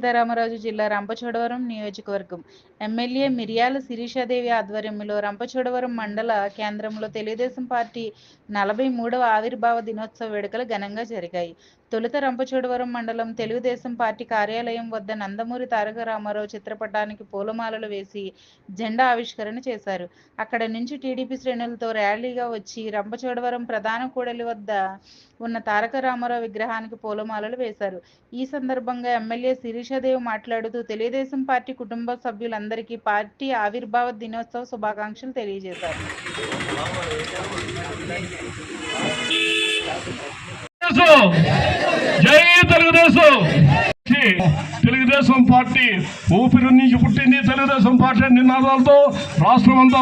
సీతారామరాజు జిల్లా రంపచోడవరం నియోజకవర్గం ఎమ్మెల్యే మిర్యాల శిరీషాదేవి ఆధ్వర్యంలో రంపచోడవరం మండల కేంద్రంలో తెలుగుదేశం పార్టీ 43వ ఆవిర్భావ దినోత్సవ వేడుకలు ఘనంగా జరిగాయి. తొలుత రంపచోడవరం మండలం తెలుగుదేశం పార్టీ కార్యాలయం వద్ద నందమూరి తారక రామారావు చిత్రపటానికి పూలమాలలు వేసి జెండా ఆవిష్కరణ చేశారు. అక్కడి నుంచి టీడీపీ శ్రేణులతో ర్యాలీగా వచ్చి రంపచోడవరం ప్రధాన కూడలి వద్ద ఉన్న తారక రామారావు విగ్రహానికి పూలమాలలు వేశారు. ఈ సందర్భంగా ఎమ్మెల్యే శిరీషాదేవి మాట్లాడుతూ తెలుగుదేశం పార్టీ కుటుంబ సభ్యులందరికీ పార్టీ ఆవిర్భావ దినోత్సవ శుభాకాంక్షలు తెలియజేశారు. జై తెలుగుదేశం. తెలుగుదేశం పార్టీ ఊపిరి నుంచి పుట్టింది. తెలుగుదేశం పార్టీ నినాదాలతో రాష్ట్రం అంతా